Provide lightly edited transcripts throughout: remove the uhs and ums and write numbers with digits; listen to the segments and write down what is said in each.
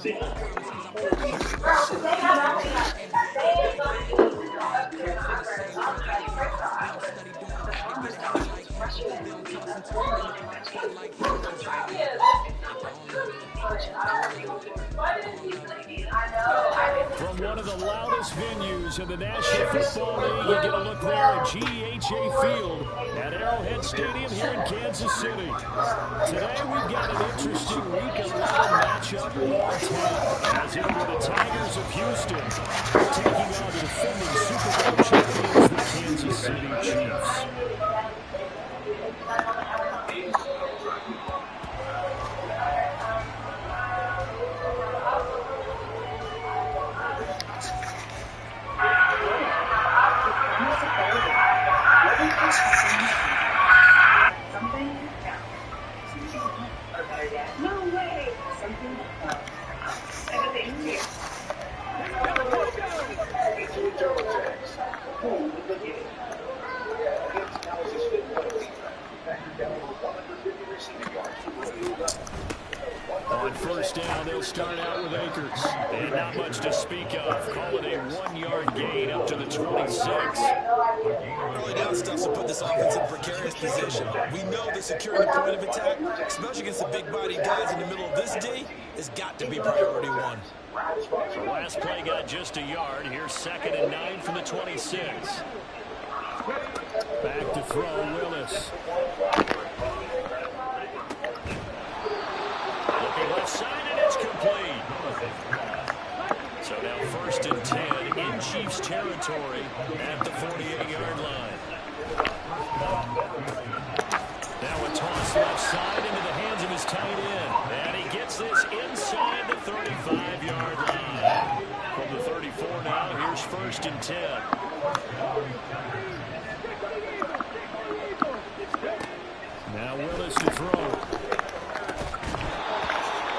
From one of the loudest venues in the National Football League, you get a look there at GEHA Field at Arrowhead Stadium here in Kansas City. Today we've got an interesting Week 11 matchup on tap, as it will be the Tigers of Houston taking on the defending Super Bowl champions, the Kansas City Chiefs. On first down, they'll start out with Akers. And not much to speak of. Call it a 1-yard gain up to the 26. Early down stuff to put this offense in precarious position. We know that securing the point of attack, especially against the big body guys in the middle of this D, has got to be priority one. The last play got just a yard. Here's 2nd and 9 from the 26. Back to throw, Willis. Looking left side, and it's complete. So now 1st and 10 in Chiefs territory at the 48-yard line. Now a toss left side into the hands of his tight end. And he gets this inside the 35-yard line. From the 34 now, here's 1st and 10. Now Willis to throw.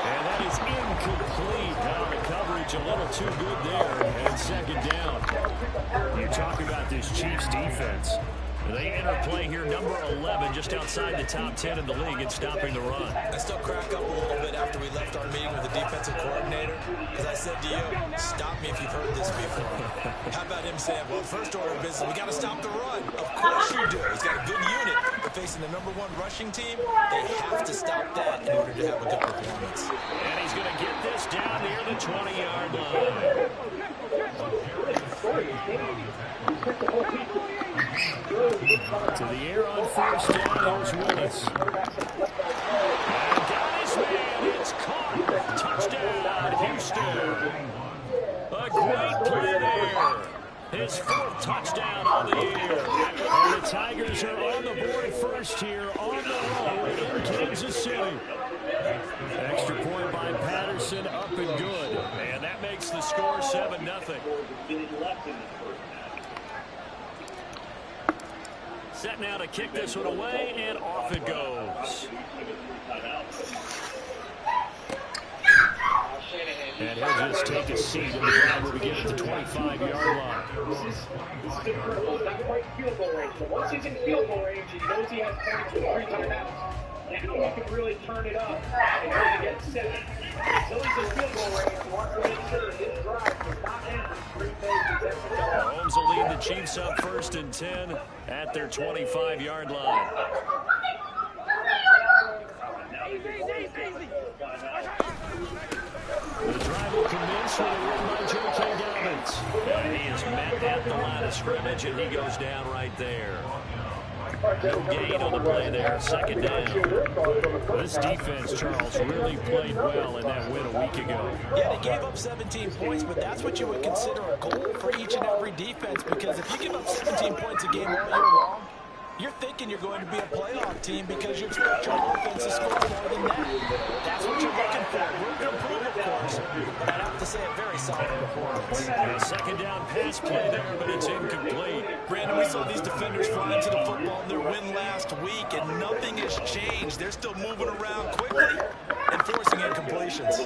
And that is incomplete. Now the coverage a little too good there. And 2nd down. You talk about this Chiefs defense. They enter play here, number 11, just outside the top 10 in the league in stopping the run. I still crack up a little bit after we left our meeting with the defensive coordinator. As I said to you, stop me if you've heard this before. How about him saying, well, first order of business, we got to stop the run. Of course you do. He's got a good unit. But facing the number 1 rushing team, they have to stop that in order to have a good performance. And he's going to get this down near the 20-yard line. To the air on first down, here's Willis. And got his man, it's caught. Touchdown, Houston. A great play there. His 4th touchdown on the year. And the Tigers are on the board first here on the road in Kansas City. Extra point by Patterson, up and good. And that makes the score 7-0. Set now to kick this one away, and off it goes. And he'll just take a seat, and the drive will begin at the 25-yard line. Not quite field goal range, but once he's in field goal range, he knows he has points with 3 timeouts. Now he can really turn it up and really get 7. Until he's in field goal range, he wants to make sure his drive does not end with 3 plays. Mahomes will lead the Chiefs up 1st and 10 at their 25-yard line. The drive will commence with a run by J.K. Dobbins. And he is met at the line of scrimmage, and he goes down right there. No gain on the play there, 2nd down. This defense, Charles, really played well in that win a week ago. Yeah, they gave up 17 points, but that's what you would consider a goal for each and every defense, because if you give up 17 points a game all year long, you're thinking you're going to be a playoff team because you expect your offense to score more than that. That's what you're looking for. Room to improve, of course, but I'd have to say a very solid performance. A 2nd down pass play there, but it's incomplete. Brandon, we saw these defenders fly into the football in their win last week, and nothing has changed. They're still moving around quickly and forcing incompletions.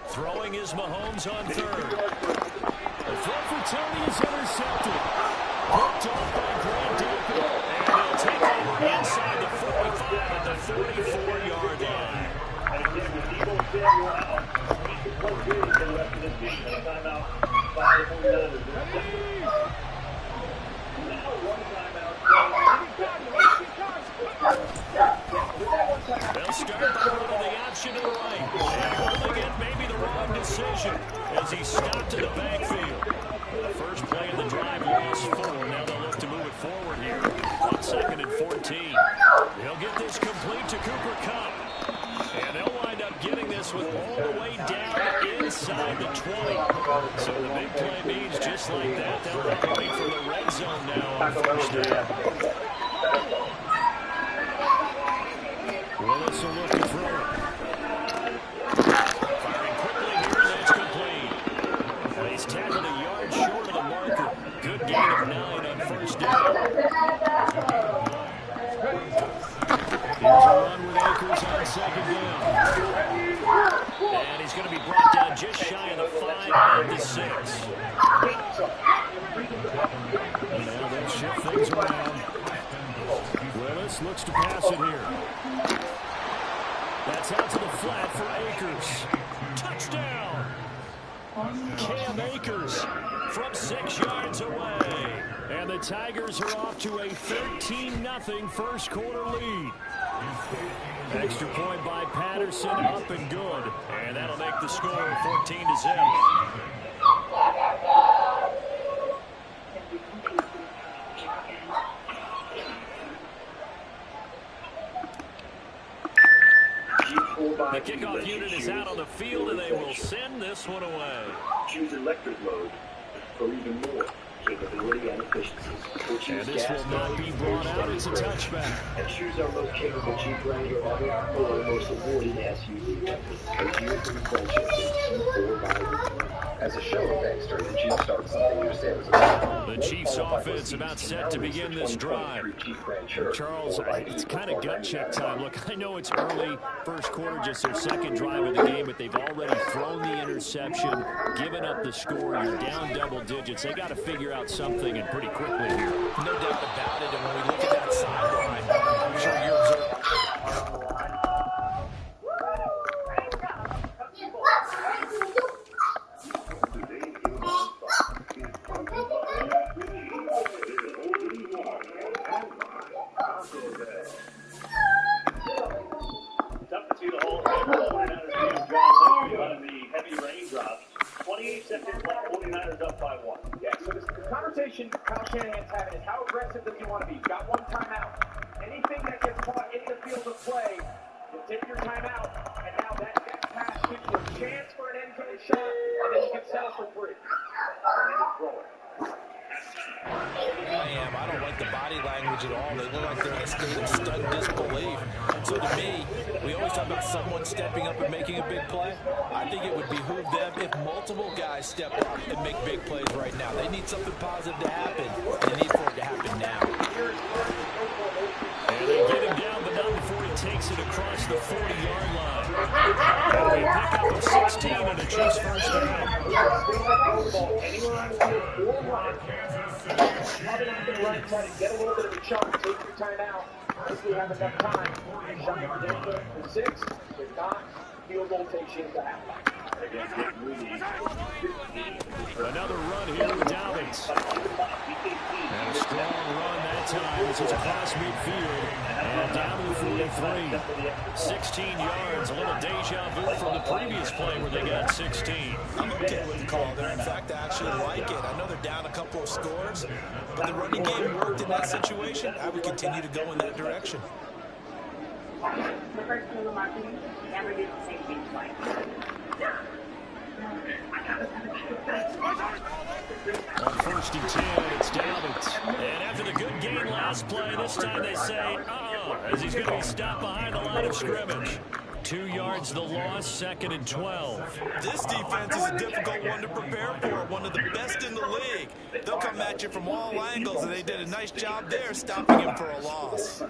Throwing is Mahomes on 3rd. The throw for Tony is intercepted. Hooked off by Grant Delpit. And they'll take over inside the 45 at the 44-yard line. Samuel out. He can play good for the rest of this game. And a timeout by the 49ers. Now one timeout. They'll start by running the option to the right. And holding it may be the wrong decision as he stopped in the backfield. The first play of the drive lost 4. Now they'll look to move it forward here on 2nd and 14. They'll get this complete to Cooper Kupp. And they'll wind up getting this with all the way down inside the 20. So the big play means just like that, they'll operate from the red zone now on 1st down. Willis will look to throw it. Firing quickly here, and it's complete. And he's tackled a yard short of the marker. Good gain of 9 on 1st down. Here's a run with Akers on 2nd down. And he's going to be brought down just shy of the 5 and the 6. Now they'll shift things around. Willis looks to pass it here. That's out to the flat for Akers. Touchdown! Cam Akers from 6 yards away. And the Tigers are off to a 13-0 first quarter lead. Extra point by Patterson, up and good. And that'll make the score 14-0. The kickoff unit is out on the field, and they will send this one away. Choose electric mode for even more capability and efficiencies. And this will not be brought out. It's a touchback. And choose our most capable Jeep Wrangler ever or our most awarded SUV ever. A Jeep friendship is G4 by as a show of thanks during the Jeep Start Something New sales. The Chiefs offense about set to begin this drive. Charles, it's kind of gut check time. Look, I know it's early, first quarter, just their 2nd drive of the game, but they've already thrown the interception, given up the score. You're down double digits. They got to figure out something, and pretty quickly here. No doubt about it. And when we look at that sideline, I'm sure you're observing. Tough to see the whole 49ers being drawn the heavy raindrops. 28 seconds left, 49ers up by 1. Yeah, so the conversation Kyle Shanahan's having is how aggressive does he want to be? Got one timeout. Anything that gets caught in the field of play, you take your timeout, and now that next pass gives you a chance for an end zone shot, and then you can settle for 3. I don't like the body language at all. They look like they're in a state of stunned disbelief. So to me, we always talk about someone stepping up and making a big play. I think it would behoove them if multiple guys step up and make big plays right now. They need something positive to happen. They need for it to happen now. And they get him down, but not before he takes it across the 40-yard line. That'll be a pickup of 16 and a Chiefs first down. Probably not going to run, try to get a little bit of a chunk, take your time out. If we have enough time, shot for 6. If not, field goal takes you into halftime. Another run here with Dobbins. And a strong run that time. This is across midfield. And down to the 43. 16 yards. A little deja vu from the previous play where they got 16. I'm okay with the call there. In fact, I actually like it. I know they're down a couple of scores, but the running game worked in that situation. I would continue to go in that direction. The first rule of marketing, never do the same thing twice. On 1st and 10, it's Dobbins. And after the good game last play, this time they say, as he's going to be stopped behind the line of scrimmage. 2 yards the loss, 2nd and 12. This defense is a difficult one to prepare for, one of the best in the league. They'll come at you from all angles, and they did a nice job there stopping him for a loss.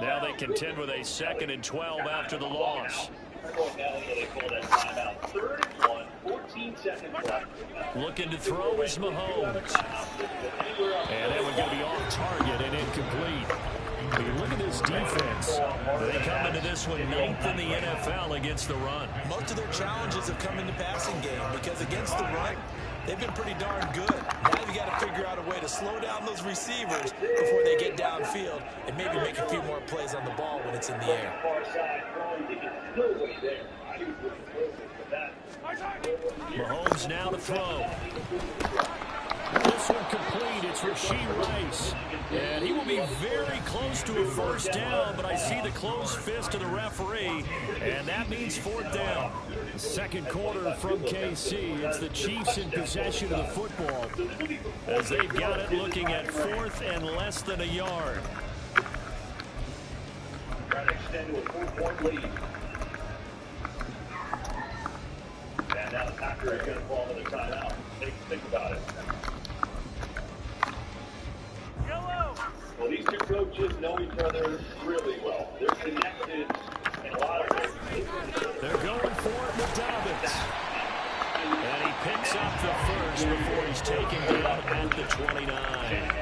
Now they contend with a 2nd and 12 after the loss. Looking to throw is Mahomes. And that one's going to be off target and incomplete. You look at this defense. They come into this one 9th in the NFL against the run. Most of their challenges have come in the passing game because against the run, they've been pretty darn good. Now you've got to figure out a way to slow down those receivers before they get downfield and maybe make a few more plays on the ball when it's in the air. Mahomes now to throw. This one complete. It's Rashee Rice. And he will be very close to a first down, but I see the closed fist of the referee, and that means 4th down. Second quarter from KC. It's the Chiefs in possession of the football as they've got it looking at 4th and less than a yard. Trying to extend to a 4-point lead. And now the Packers are going to fall to the timeout. Think about it. Well, these two coaches know each other really well. They're connected in a lot of ways. They're going for it with Dobbins. And he picks up the first before he's taken down at the 29.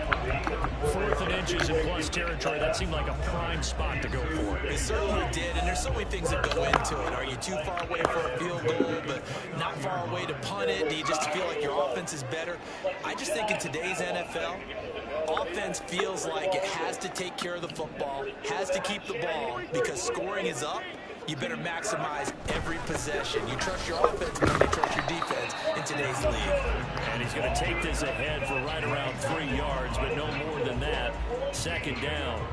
4th and inches in plus territory. That seemed like a prime spot to go for it. It certainly did, and there's so many things that go into it. Are you too far away for a field goal, but not far away to punt it? Do you just feel like your offense is better? I just think in today's NFL, offense feels like it has to take care of the football, has to keep the ball, because scoring is up. You better maximize every possession. You trust your offense more than you trust your defense in today's league. And he's going to take this ahead for right around 3 yards, but no more than that. 2nd down.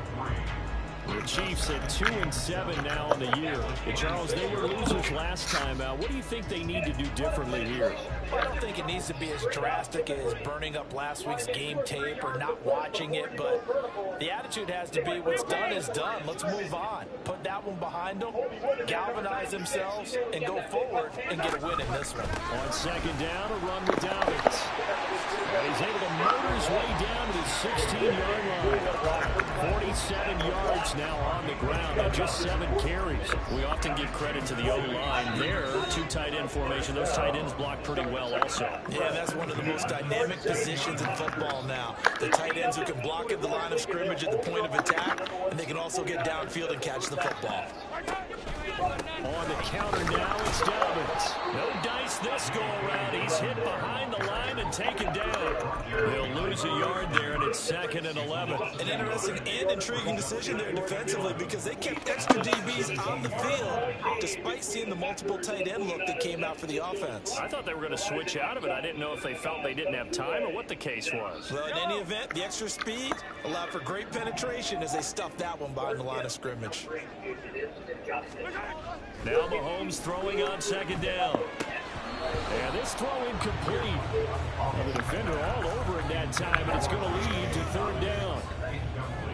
The Chiefs at 2-7 now on the year. And Charles, they were losers last time out. What do you think they need to do differently here? I don't think it needs to be as drastic as burning up last week's game tape or not watching it, but the attitude has to be what's done is done. Let's move on. Put that one behind them, galvanize themselves, and go forward and get a win in this one. On 2nd down, a run with Dobbins. And he's able to motor his way down to the 16-yard line. 47 yards now on the ground on just 7 carries. We often give credit to the O-line there. 2 tight end formation. Those tight ends block pretty well also. Yeah, that's one of the most dynamic positions in football now. The tight ends who can block at the line of scrimmage at the point of attack, and they can also get downfield and catch the football. On the counter now, it's Dobbins. No dice this go-around. He's hit behind the line and taken down. They'll lose a yard there, and it's 2nd and 11. An interesting and intriguing decision there defensively because they kept extra DBs on the field despite seeing the multiple tight end look that came out for the offense. I thought they were going to switch out of it. I didn't know if they felt they didn't have time or what the case was. Well, in any event, the extra speed allowed for great penetration as they stuffed that one behind the line of scrimmage. Now Mahomes throwing on 2nd down. And this throw incomplete. The defender all over it that time, and it's going to lead to 3rd down.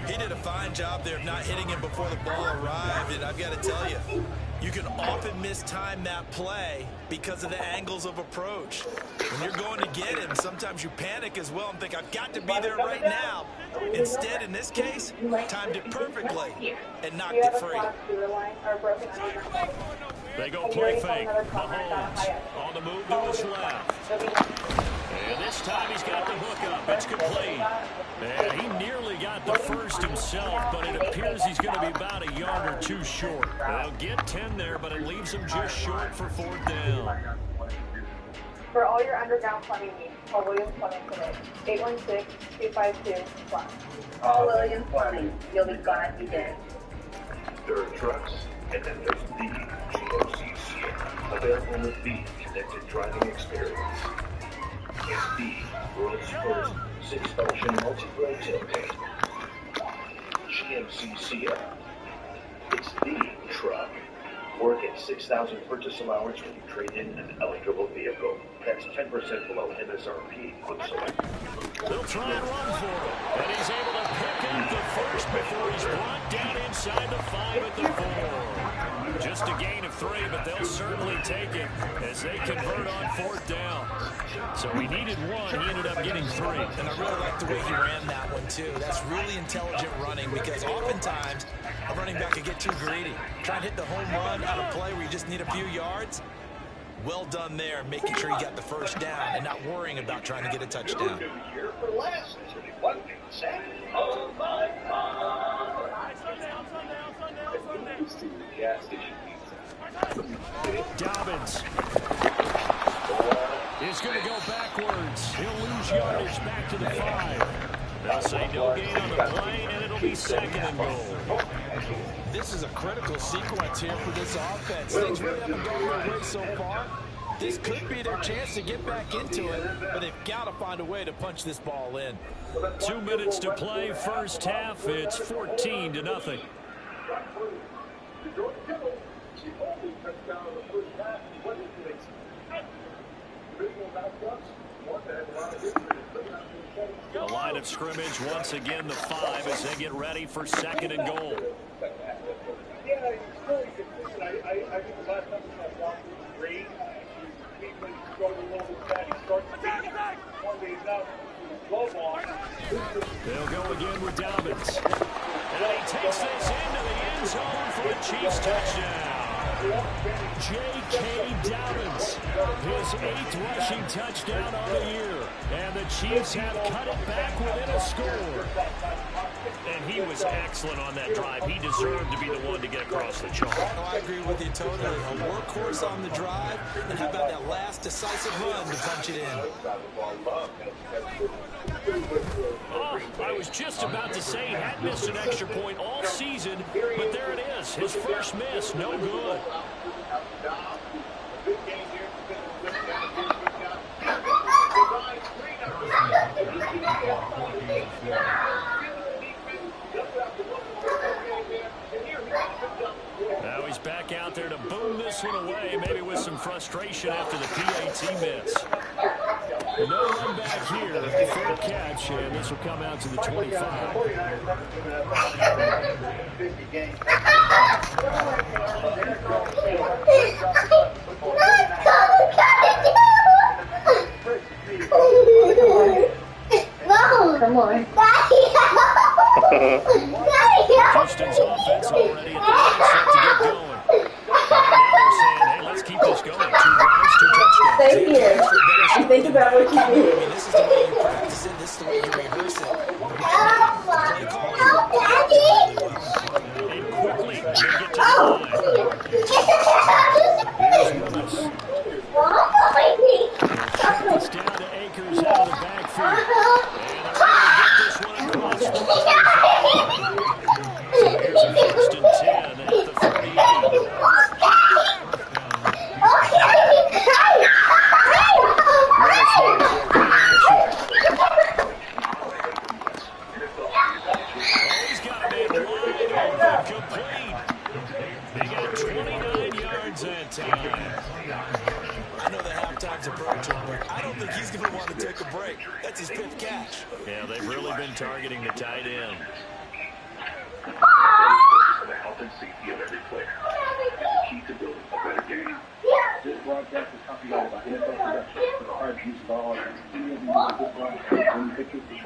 He did a fine job there of not hitting him before the ball arrived, and I've got to tell you, you can often mistime that play because of the angles of approach. When you're going to get him, sometimes you panic as well and think, I've got to be there right now. Instead, in this case, timed it perfectly and knocked it free. They go play fake. Mahomes on the move to his left. And this time he's got the hook up. It's complete. And he nearly got the first himself, but it appears he's going to be about a yard or 2 short. They'll get 10 there, but it leaves him just short for 4th down. For all your underground plumbing needs, call Williams Plumbing today. 816-252-PLUMB. Call Williams Plumbing. You'll be glad you did. There are trucks, and then there's the GMC available with the connected driving experience. It's the world's first 6-function multi-roll tailgate. GMC Sierra. It's the truck. Or get 6,000 purchase allowance when you trade in an eligible vehicle. That's 10% below MSRP on select. They'll try and run for it. And he's able to pick up the first before he's brought down inside the 5 at the 4. Just a gain of 3, but they'll certainly take it as they convert on 4th down. So he needed 1. He ended up getting 3. And I really like the way he ran that one, too. That's really intelligent running because oftentimes a running back could get too greedy. Try and hit the home run on a play where you just need a few yards. Well done there, making sure you got the first down and not worrying about trying to get a touchdown. Here for last. 1 sack. Oh, my God. yardage back to the 5. They'll say no gain on the play, and it'll be 2nd and goal. This is a critical sequence here for this offense. Things really haven't gone their way so far. This could be their chance to get back into it, but they've got to find a way to punch this ball in. 2 minutes to play, first half. It's 14-0. The line of scrimmage, once again, the 5 as they get ready for 2nd and goal. Yeah, he's really consistent. I think the last time we had one great, he struggled a little with that. He starts to be one day he's out. Low ball. They'll go again with Dobbins. And he takes this into the end zone for a Chiefs touchdown. J.K. Dobbins, his 8th rushing touchdown on the year. And the Chiefs have cut it back within a score. And he was excellent on that drive. He deserved to be the one to get across the chalk. Oh, I agree with you totally. A workhorse on the drive, and how about that last decisive run to punch it in? Oh, I was just about to say he had missed an extra point all season, but there it is. His first miss, no good. Now he's back out there to boom this one away, maybe with some frustration after the PAT miss. No run back here, fair catch, and this will come out to the 25. Come on. Houston's offense already at the mindset to get going. Right now they're saying, hey, let's keep this going. 2 drives, 2 touchdowns. Stay here and think about what you I mean, did. this is the way you practice it. This is the way you rehearse it. And quickly, they get to the line. Here's Willis. It's down to Akers out of the backfield. And they're able to get this one across the 35. So here's a 1st and 10 at the 38. He's got a man wide open, complete. They got 29 yards that time. I know the halftime's approaching, but I don't think he's going to want to take a break. That's his 5th catch. Yeah, they've really been targeting the tight end. For the health and safety of every player. It's key to building a better game. This broadcast is copyrighted by NFL Productions for the hard use of all artists. Any of the use of this broadcast when pictures of the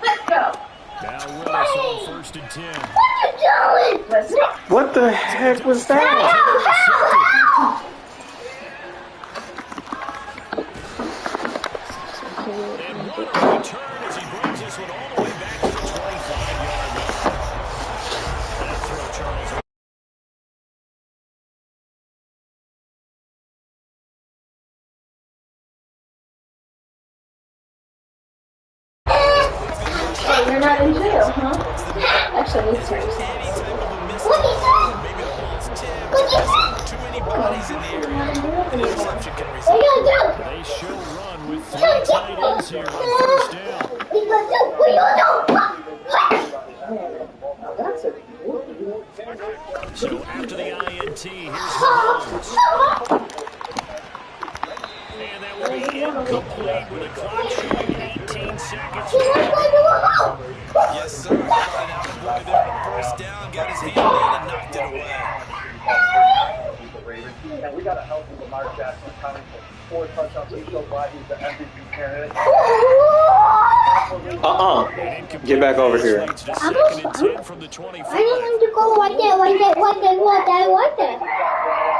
Let's go. Now Willis on 1st and 10. What are you doing? Let's go. What the heck was that? And what a return as he brings this one all the way back to the 25-yard line. That throw, Charles. Oh, you're not in jail, huh? Actually, it's seriously. What are you doing? Maybe the ball's tipped. What are you doing? Too many bodies in the area. An interception can What result. are you doing? They show run with 3 tight ends here on 1st down. That's a So after the INT, here's Mahomes. And that will be incomplete with a clock showing 18 seconds. Yes, sir. Got an out boy there on 1st down. Got his hand in and knocked it away. And we got to help with Lamar Jackson accounting for 4 touchdowns. He showed why he's the MVP candidate. Get back over here. Leads to 2nd and 10 from the 25. I don't want to go like that.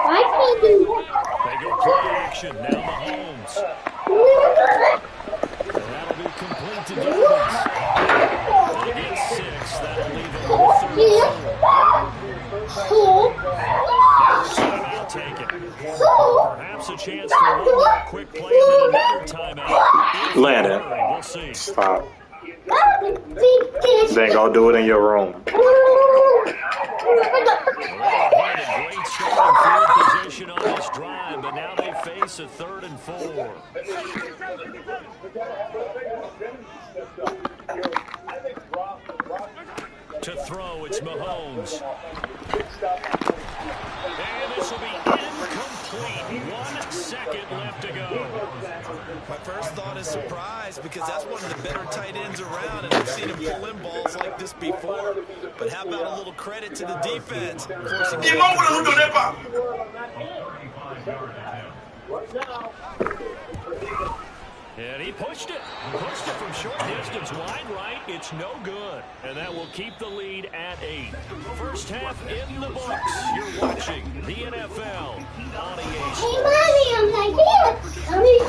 Why can't do that? They go play action. Now Mahomes. And that'll be complete to Dobbins. They get 6. That'll leave him with 34. Now the timeout taken. Perhaps perhaps a chance for one more quick play and then another timeout. Landon, We'll see. stop. Then go do it in your room. Had a great starting field position on this drive, but now they face a 3rd and 4. To throw, it's Mahomes. And this will be incomplete. 1 second left to go. My first thought is surprise because that's one of the better tight ends around, and I've seen him pull in balls like this before. But how about a little credit to the defense? And he pushed it. Pushed it from short distance. Wide right. It's no good. And that will keep the lead at 8. First half in the books. You're watching the NFL on EA Sports. Hey, Mommy, I'm like, here. Come and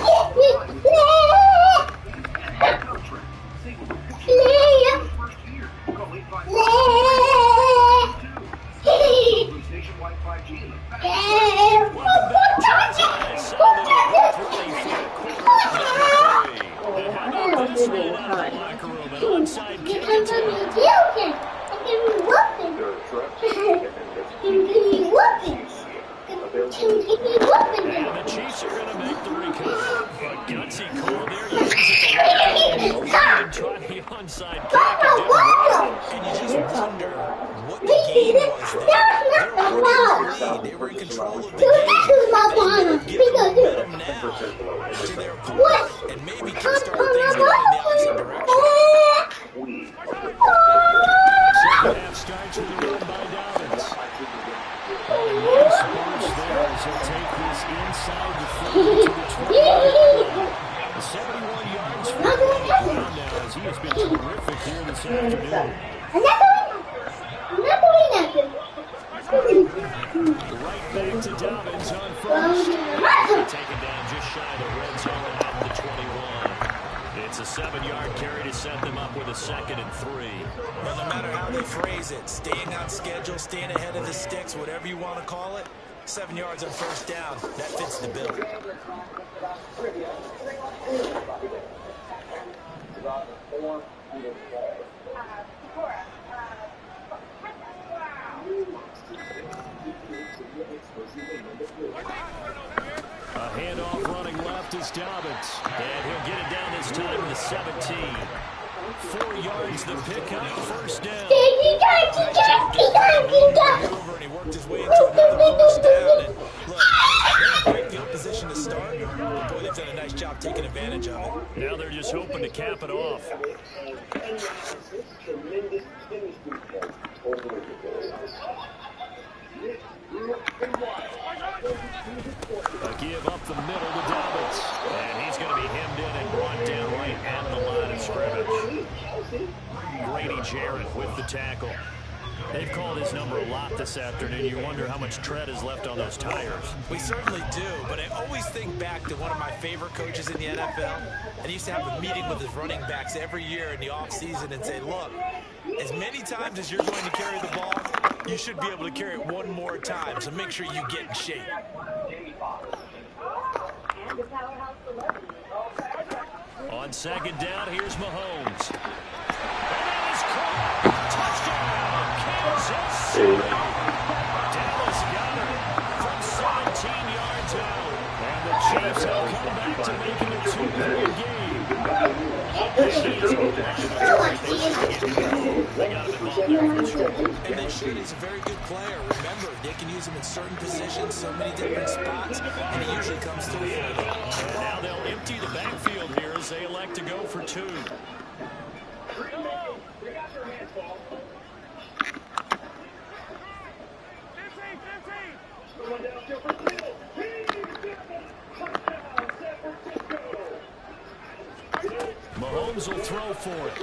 And the Chiefs are going to make the recovery. A gutsy call there. And try the onside kick. And you just wonder what the game was there. They were in control of the game. Give momentum now to their opponent and maybe can start things going in the opposite direction. Second half starts with a run by Dobbins. Nice burst there as he'll take this inside the 30 to the 20. 71 yards for the ground now as he has been terrific here this afternoon. Right back to Dobbins on first. Taken down just shy of the red zone at the 21. It's a 7-yard carry to set them up with a 2nd and 3. Well, no matter how they phrase it, staying on schedule, staying ahead of the sticks, whatever you want to call it, 7 yards on first down, that fits the bill. A handoff running left is Dobbins. And he'll get it down this time to 17. 4 yards the pickup, first down. And he worked his way into another first down. And look, they're in a great field position to start. Boy, they've done a nice job taking advantage of it. Now they're just hoping to cap it off. A give up the middle to Dobbins. And he's going to be hemmed in and brought down right at the line of scrimmage. Grady Jarrett with the tackle. They've called his number a lot this afternoon. You wonder how much tread is left on those tires. We certainly do, but I always think back to one of my favorite coaches in the NFL. And he used to have a meeting with his running backs every year in the offseason and say, look, as many times as you're going to carry the ball, you should be able to carry it one more time, so make sure you get in shape. On second down, here's Mahomes. And that is caught. Touchdown, Kansas City. Dallas Goedert from 17 yards out. And the Chiefs have come back to make it a 2-point game. And they should. He's a very good player. Remember, they can use him in certain positions, so many different spots, and he usually comes through for them. And now they'll empty the backfield here as they elect to go for 2. Mahomes will throw for it.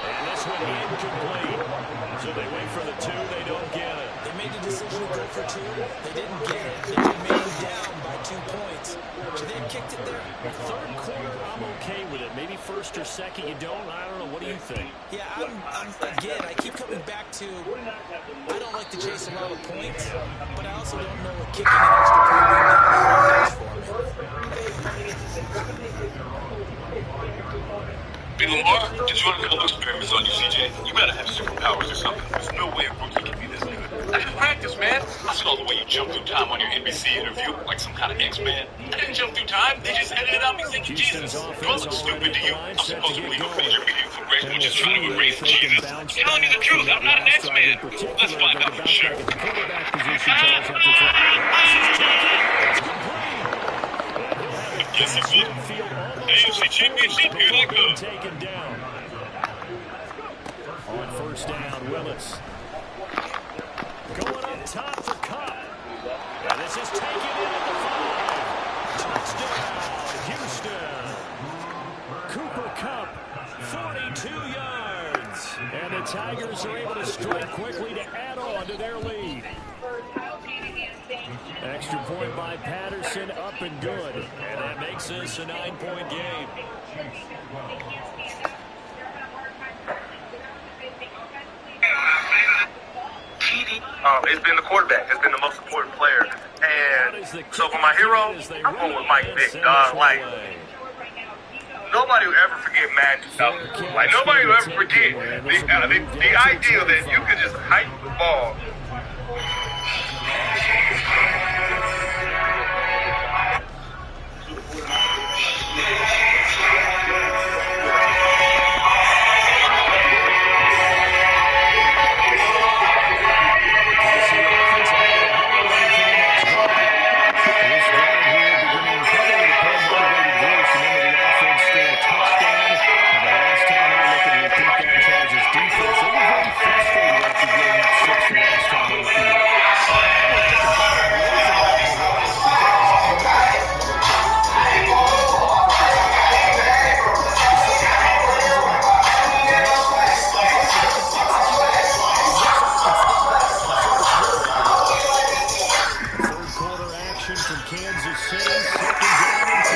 And this one incomplete. So they wait for the 2. They don't get it. They made the decision to go for 2. They didn't get it. They remained down by 2 points. Should they have kicked it there? Third quarter, I'm okay with it. Maybe first or second, you don't. I don't know. What do you think? Yeah, again, I keep coming back to, I don't like to chase a lot of points, but I also don't know what kicking an extra point does for me. Hey, Lamar, did you run a couple experiments on you, CJ? You gotta have superpowers or something. There's no way a rookie can be this good. I didn't practice, man. I saw the way you jumped through time on your NBC interview, like some kind of X-Man. I didn't jump through time. They just edited out me saying Jesus. Do I look stupid to you? I'm supposed to believe a major meeting for Greg, which is trying to erase Jesus. Telling me the truth. I'm not an X-Man. Let's find out for sure. Yes, it would. AFC Championship, here they go. Taken down. On first down, Willis. Going up top for Kupp. And this is taken in at the 5. Touchdown, Houston. Cooper Kupp, 42 yards. And the Tigers are able to strike quickly to add on to their lead. Extra point by Patterson, up and good. And that makes this a 9-point game. It's been the quarterback. It's been the most important player. And so for my hero, I'm going with Mike Vick, dog. Like, nobody will ever forget Madden 2000. Like, nobody will ever forget the idea that you could just hike the ball.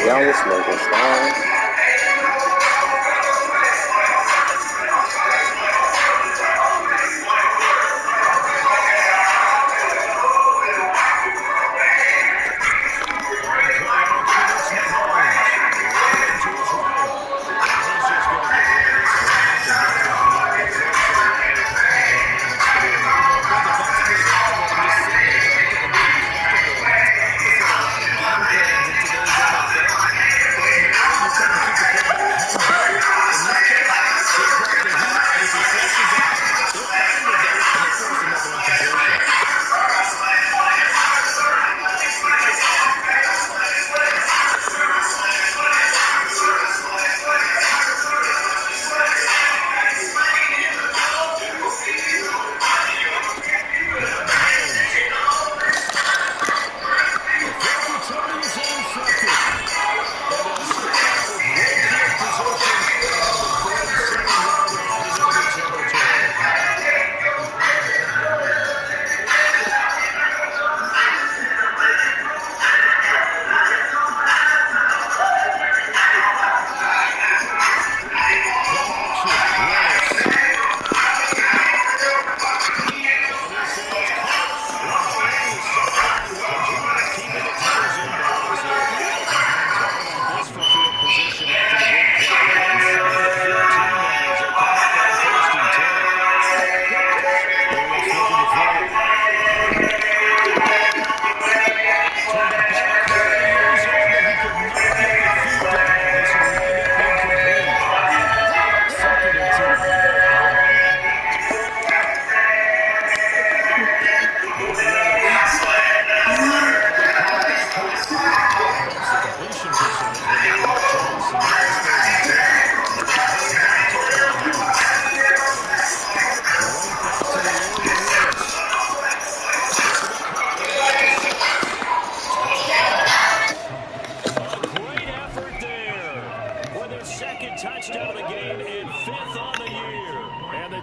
Y'all was smoking slime.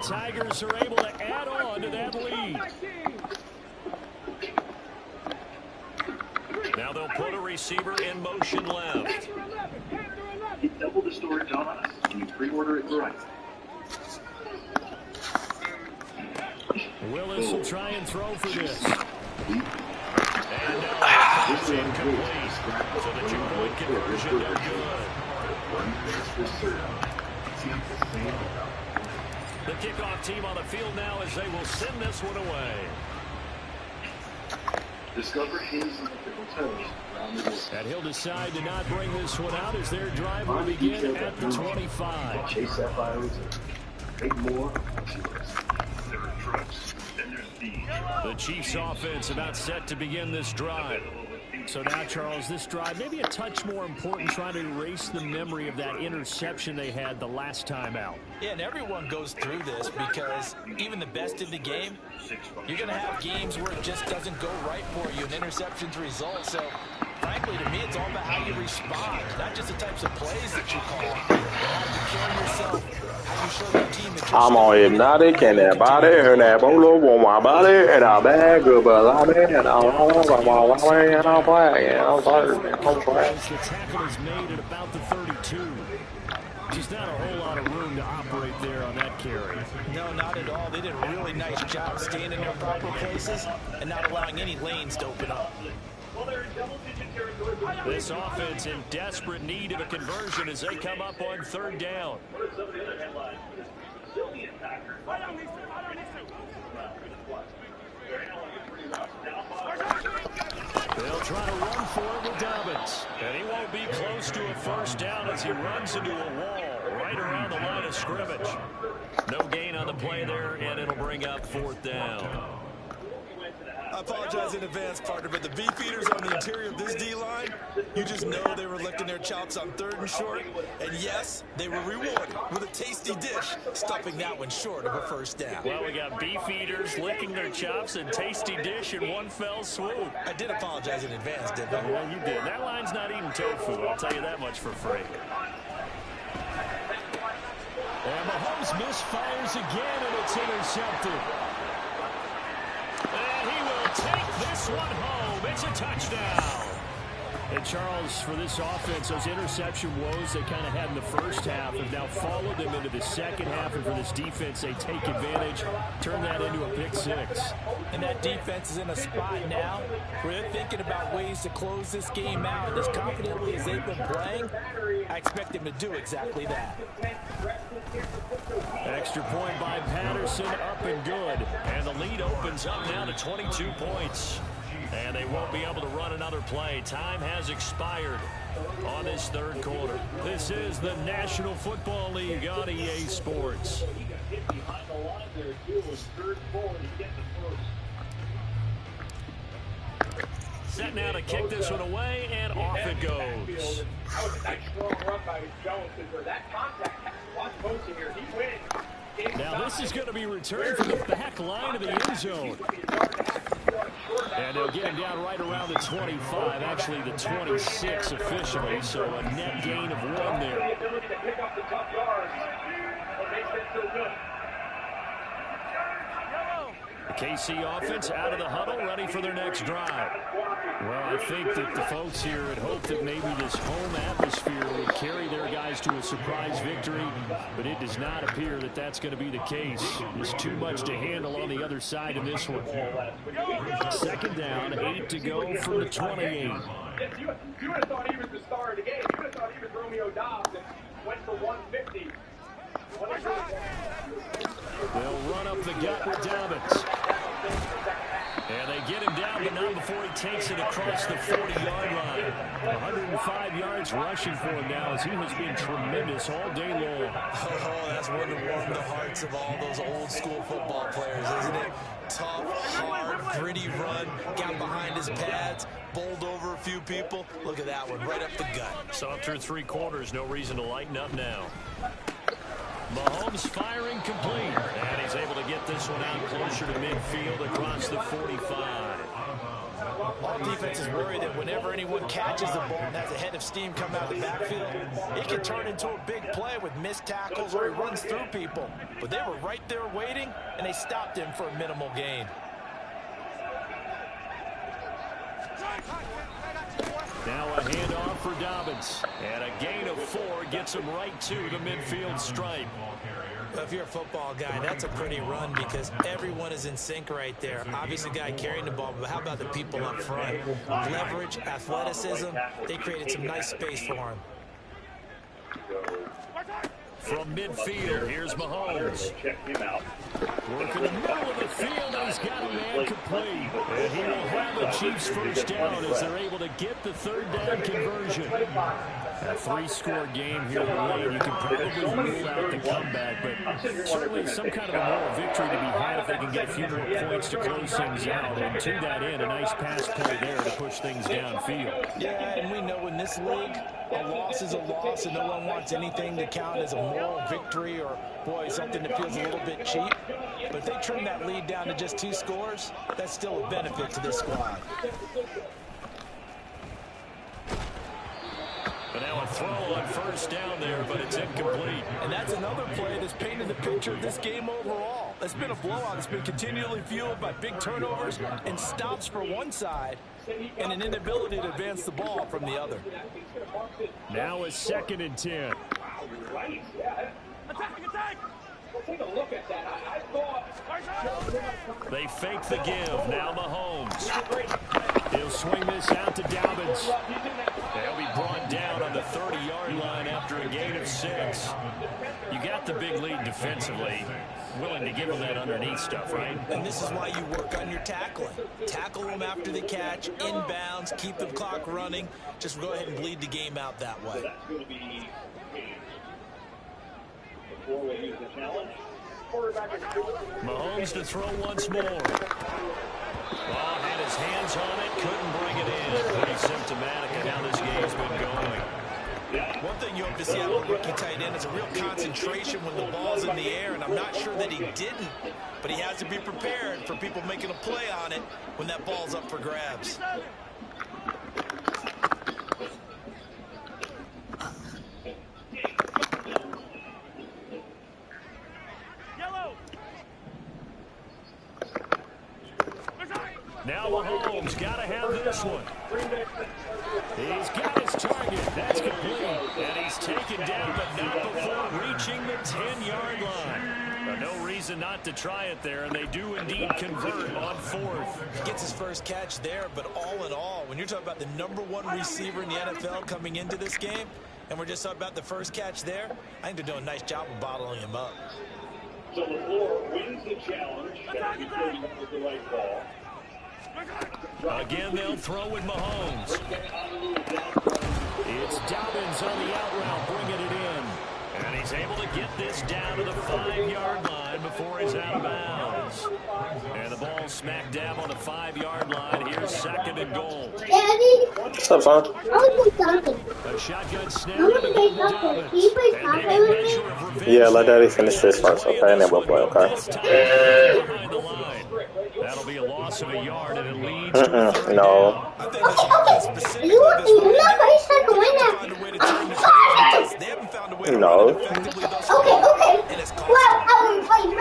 Tigers are able to add on to that lead. Now they'll put a receiver in motion left. Get double the storage on us when you pre-order it right. Willis will try and throw for this. And it's incomplete. So the 2-point conversion no good. The kickoff team on the field now as they will send this one away. Discover his hotels around the world. And he'll decide to not bring this one out as their drive will begin at the 25. Chase Sapphires. Pay more. There are trucks, and there's these. The Chiefs offense about set to begin this drive. So now, Charles, this drive maybe a touch more important, trying to erase the memory of that interception they had the last time out. Yeah, and everyone goes through this because even the best in the game, you're going to have games where it just doesn't go right for you, and interceptions result. So, frankly, to me, it's all about how you respond, not just the types of plays that you call, but how you carry yourself, how you show your team that you're I'm on Hypnotic and that body and that bolo on my body and I bag of a lobby and I'll play and I'll play and I'll play. The tackle is made at about the 32. Just not a whole lot of room to operate there on that carry. No, not at all. They did a really nice job staying in their proper places and not allowing any lanes to open up. This offense in desperate need of a conversion as they come up on 3rd down. They'll try to run for it with Dobbins. And he won't be close to a 1st down as he runs into a wall right around the line of scrimmage. No gain on the play there, and it'll bring up 4th down. I apologize in advance, partner, but the beefeaters on the interior of this D-line, you just know they were licking their chops on 3rd and short. And yes, they were rewarded with a tasty dish, stuffing that one short of a 1st down. Well, we got beefeaters licking their chops and tasty dish in one fell swoop. I did apologize in advance, didn't I? Well, you did. That line's not eating tofu, I'll tell you that much for free. And Mahomes misfires again, and it's intercepted. And he will take this one home. It's a touchdown. And Charles, for this offense, those interception woes they kind of had in the first half have now followed them into the second half. And for this defense, they take advantage, turn that into a pick 6. And that defense is in a spot now where they're thinking about ways to close this game out. And as confidently as they've been playing, I expect them to do exactly that. Extra point by Patterson, up and good. And the lead opens up now to 22 points. And they won't be able to run another play. Time has expired on this 3rd quarter. This is the National Football League on EA Sports. Set now to kick this one away, and off it goes. That was a nice strong run by Jones. That contact, watch Bosa here. He wins. Now this is going to be returned from the back line of the end zone. And they'll get him down right around the 25, actually the 26 officially, so a net gain of 1 there. The ability to pick up the tough yards, what makes them so good. The KC offense out of the huddle, ready for their next drive. Well, I think that the folks here had hoped that maybe this home atmosphere would carry their guys to a surprise victory, but it does not appear that that's going to be the case. There's too much to handle on the other side in this one. 2nd down, 8 to go from the 28. You would have thought he was the star of the game. You would have thought he was Romeo Dobbs and went for 150. They'll run up the gut with Dobbins. And they get him down, but not before he takes it across the 40-yard line. 105 yards rushing for him now as he has been tremendous all day long. Oh, that's one to warm the hearts of all those old-school football players, isn't it? Tough, hard, gritty run, got behind his pads, bowled over a few people. Look at that one, right up the gut. So through 3 quarters, no reason to lighten up now. Mahomes firing complete, and he's able to get this one out closer to midfield across the 45. All defenses worry that whenever anyone catches the ball and has a head of steam come out of the backfield, it can turn into a big play with missed tackles or he runs through people. But they were right there waiting, and they stopped him for a minimal gain. Now a handoff for Dobbins. And a gain of 4 gets him right to the midfield stripe. If you're a football guy, that's a pretty run because everyone is in sync right there. Obviously, the guy carrying the ball, but how about the people up front? Leverage, athleticism, they created some nice space for him. From midfield, here's Mahomes. Working the middle of the field, and he's got a man complete. And he will have the Chiefs first down as they're able to get the third down conversion. A 3-score game here late. You can probably rule out the comeback, but certainly some kind of a moral victory to be had if they can get a few more points to close things out. And to that end, a nice pass play there to push things downfield. Yeah, and we know in this league, a loss is a loss, and no one wants anything to count as a moral victory or, boy, something that feels a little bit cheap. But if they trim that lead down to just 2 scores, that's still a benefit to this squad. But now a throw on first down there, but it's incomplete. And that's another play that's painted the picture of this game overall. It's been a blowout. It's been continually fueled by big turnovers and stops for one side and an inability to advance the ball from the other. Now a 2nd and 10. Take a look at that. I thought they fake the give. Now Mahomes. He'll swing this out to Dobbins. They'll be brought down on the 30-yard line after a gain of 6. You got the big lead defensively. Willing to give them that underneath stuff, right? And this is why you work on your tackling. Tackle them after the catch, inbounds, keep the clock running. Just go ahead and bleed the game out that way. Mahomes to throw once more. Ball had his hands on it, couldn't bring it in. Pretty symptomatic of how this game's been going. One thing you hope to see out of a rookie tight end is a real concentration when the ball's in the air, and I'm not sure that he didn't, but he has to be prepared for people making a play on it when that ball's up for grabs. Now Mahomes got to have this one. He's got his target. That's complete. And he's taken down, but not before reaching the 10-yard line. No reason not to try it there, and they do indeed convert on 4th. He gets his first catch there, but all in all, when you're talking about the #1 receiver in the NFL coming into this game, and we're just talking about the first catch there, I think they're doing a nice job of bottling him up. so LaFleur wins the challenge. That's because he was the right ball. Again, they'll throw with Mahomes. It's Dobbins on the out route, bringing it in. And he's able to get this down to the 5-yard line before he's out of bounds. And the ball smack dab on the 5-yard line. Here's 2nd and goal. Daddy? What's up, son? A shotgun snap to the goal to Dobbins. And then a measure of revenge. Yeah, let Daddy finish this first, okay? And then we'll play, okay? Behind the line. That'll be a loss of a yard, and it leads to a third No. down. No.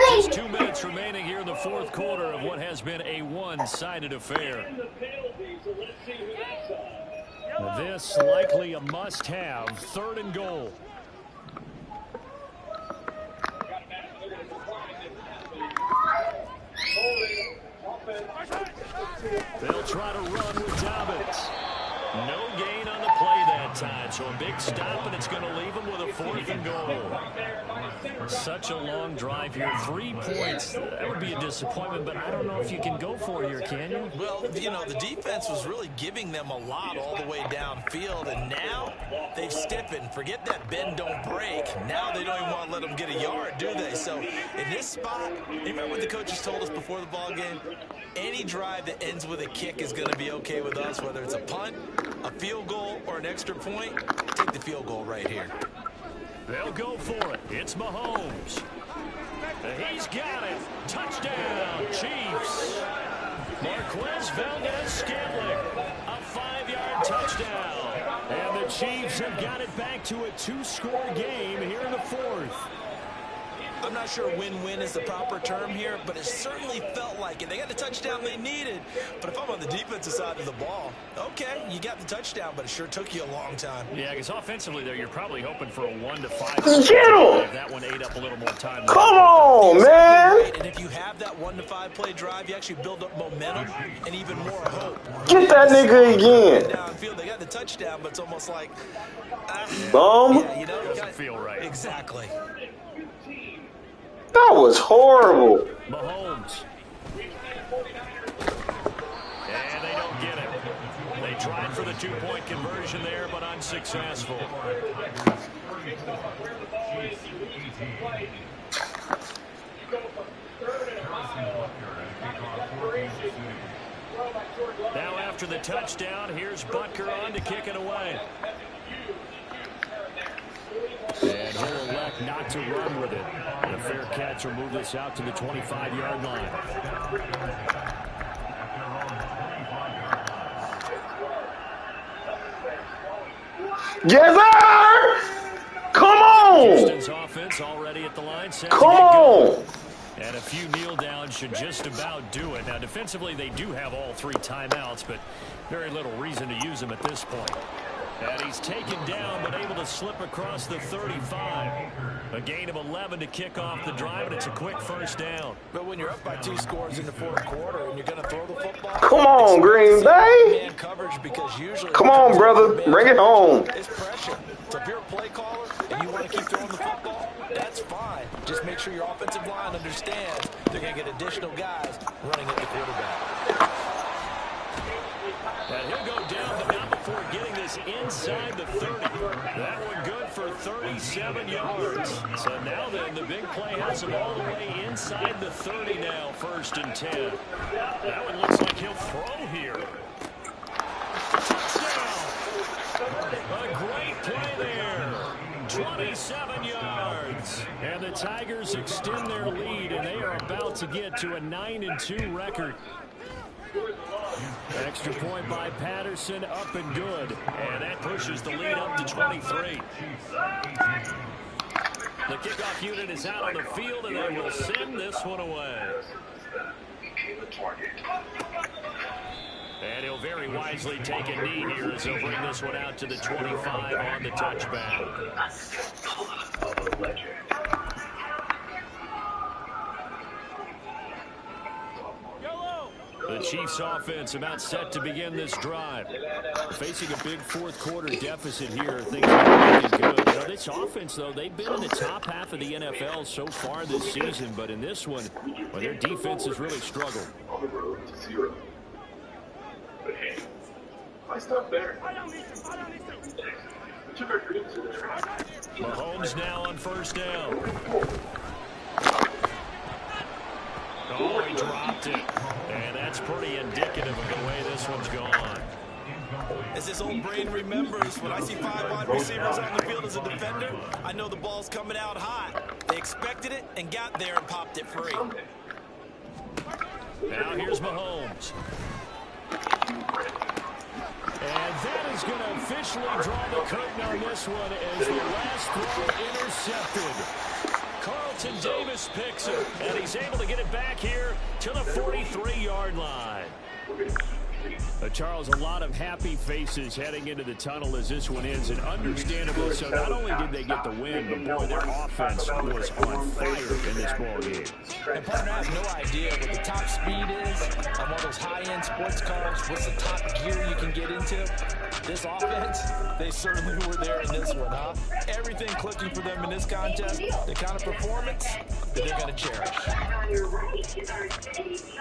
Just 2 minutes remaining here in the 4th quarter of what has been a one-sided affair. This likely a must-have. 3rd and goal. They'll try to run with Dobbins. No gain on the play that time, so a big stop, and it's going to leave them with a 4th and goal. Such a long drive here. 3 points. That would be a disappointment, but I don't know if you can go for it here, can you? Well, you know, the defense was really giving them a lot all the way downfield, and now they've stiffened. Forget that bend, don't break. Now they don't even want to let them get a yard, do they? So in this spot, you remember what the coaches told us before the ball game? Any drive that ends with a kick is going to be okay with us, whether it's a punt, a field goal, or an extra point. Take the field goal right here. They'll go for it. It's Mahomes. He's got it. Touchdown, Chiefs. Marquez Valdez-Scantling, a 5-yard touchdown. And the Chiefs have got it back to a 2-score game here in the 4th. I'm not sure win-win is the proper term here, but it certainly felt like it. They got the touchdown they needed. But if I'm on the defensive side of the ball, okay, you got the touchdown, but it sure took you a long time. Yeah, because offensively there, you're probably hoping for a 1-5. Get him! That one ate up a little more time. Come on, man! And if you have that 1-5 play drive, you actually build up momentum and even more hope. Get that nigga again. Downfield, they got the touchdown, but it's almost like, Bum. yeah, you know, Doesn't feel right. Exactly. That was horrible. Mahomes. And they don't get it. They tried for the 2-point conversion there, but unsuccessful. Now after the touchdown, here's Butker on to kick it away. And he'll elect not to run with it. And a fair catch will move this out to the 25-yard line. Yes, sir! Come on! Houston's offense already at the line. Come on! And a few kneel downs should just about do it. Now, defensively, they do have all 3 timeouts, but very little reason to use them at this point. And he's taken down, but able to slip across the 35. A gain of 11 to kick off the drive, and it's a quick first down. But when you're up by 2 scores in the 4th quarter and you're going to throw the football, come on, Green Bay. Man coverage because usually come on, brother. Bring it home. It's pressure. So if you're a play caller and you want to keep throwing the football, that's fine. Just make sure your offensive line understands they're going to get additional guys running at the quarterback. And he'll go down, but not before getting this inside the 30. That one good for 37 yards. So now then, the big play has him all the way inside the 30 now, 1st and 10. That one looks like he'll throw here. Touchdown! A great play there. 27 yards. And the Tigers extend their lead, and they are about to get to a 9-2 record. Extra point by Patterson, up and good. And that pushes the lead up to 23. The kickoff unit is out on the field, and they will send this one away. And he'll very wisely take a knee here as he'll bring this one out to the 25 on the touchback. The Chiefs offense about set to begin this drive. Facing a big 4th quarter deficit here. Things are looking good. You know, this offense, though, they've been in the top half of the NFL so far this season. But in this one, well, their defense has really struggled. On the road to 0. But hey, I stopped there. Mahomes now on 1st down. Oh, he dropped it. And that's pretty indicative of the way this one's gone. As this old brain remembers, when I see 5 wide receivers on the field as a defender, I know the ball's coming out hot. They expected it and got there and popped it free. Now here's Mahomes. And that is going to officially draw the curtain on this one as the last throw intercepted. Carlton Davis picks it, and he's able to get it back here to the 43-yard line. Charles, a lot of happy faces heading into the tunnel as this one ends, and understandable. So not only did they get the win, but boy, their offense was on fire in this ball game. And partner, I have no idea what the top speed is on one of those high-end sports cars. What's the top gear you can get into? This offense, they certainly were there in this one, huh? Everything clicking for them in this contest, the kind of performance that they're going to cherish.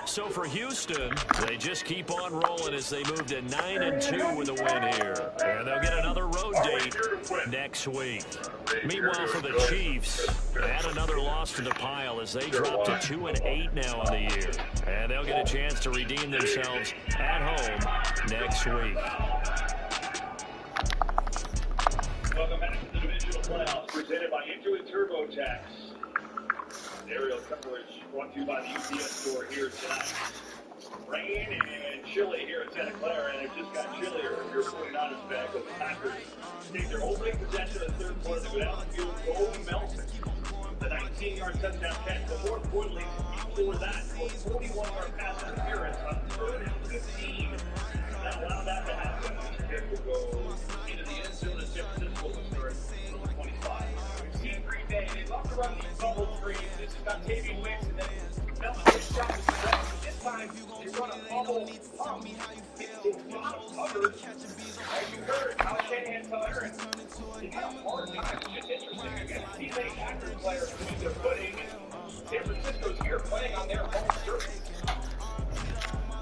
So for Houston, they just keep on rolling as they move to 9-2 with a win here. And they'll get another road date next week. Meanwhile, for the Chiefs, add another loss to the pile as they drop to 2-8 now on the year. And they'll get a chance to redeem themselves at home next week. Welcome back to the divisional playoffs presented by Intuit TurboTax. Aerial coverage brought to you by the UPS store here tonight. Rain and chilly here in Santa Clara, and it just got chillier if you're 49ers back. The Packers take their opening possession of the third quarter to go down the field. Go Melton, the 19-yard touchdown catch. Before importantly, before that, a 41-yard pass interference on 3rd and 15. That allowed that to happen. It will go into the end zone as San Francisco will start from the 25. We've seen Green Bay. They love to run these bubble screens. This is Octavian Wicks, and then Melton gets shot with the ball. This time, they run a bubble pump. It's not covered. As you heard, Kyle Shanahan tell Aaron, he had a hard time. It's just interesting. Again, he's a Packers player.